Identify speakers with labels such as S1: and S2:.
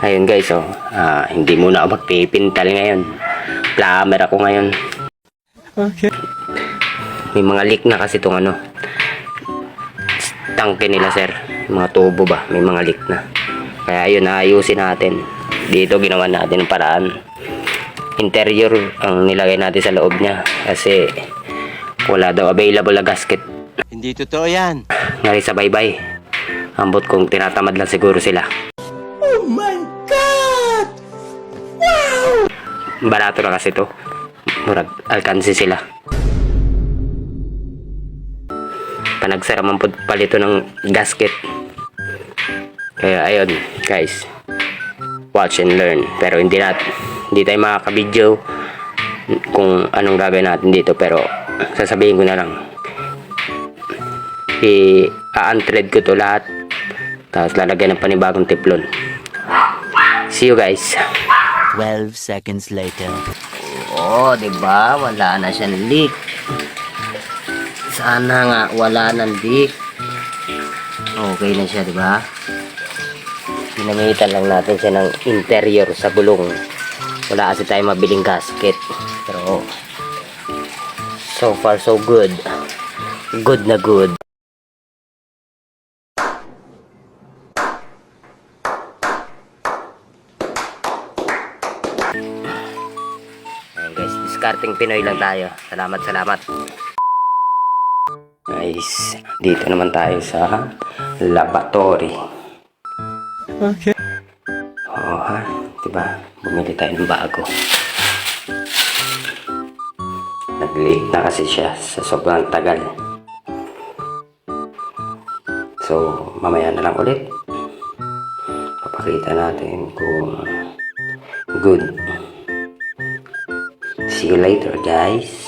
S1: Ayun guys, hindi muna ako magpipintal ngayon. Plumber ako ngayon.
S2: Okay.
S1: May mga leak na kasi itong tangke nila sir. Mga tubo ba, may mga leak na. Kaya ayun, ayusin natin. Dito ginawa natin ng paraan. Interior ang nilagay natin sa loob niya. Kasi wala daw available na gasket.
S2: Hindi totoo yan.
S1: Ngari sa baybay. Ambot kung tinatamad lang siguro sila.
S2: Oh my God! Wow!
S1: Barato na kasi to. Murag alkansi sila. Panagsara man po palito ng gasket. Kaya ayun guys, watch and learn. Pero hindi tayo makaka-video kung anong gagawin natin dito. Pero sasabihin ko na lang, i-unthread ko to lahat, tapos lalagyan ng panibagong tiplon. See you guys.
S3: 12 seconds later.
S1: Oo, diba? Wala na siyang leak. Sana nga wala nang leak. Okay na siya, diba? Ginamitan lang natin siya ng interior sa gulong. Wala kasi tayo mabiling gasket. Pero so far so good. Good na good. Ayan guys, discarding Pinoy lang tayo. Salamat. Guys, dito naman tayo sa lavatory.
S2: Okay.
S1: Oo ha, diba? Bumili tayo ng bago. Nag-leak na kasi siya sa sobrang tagal. So, mamaya na lang ulit. Papakita natin kung good. See you later guys.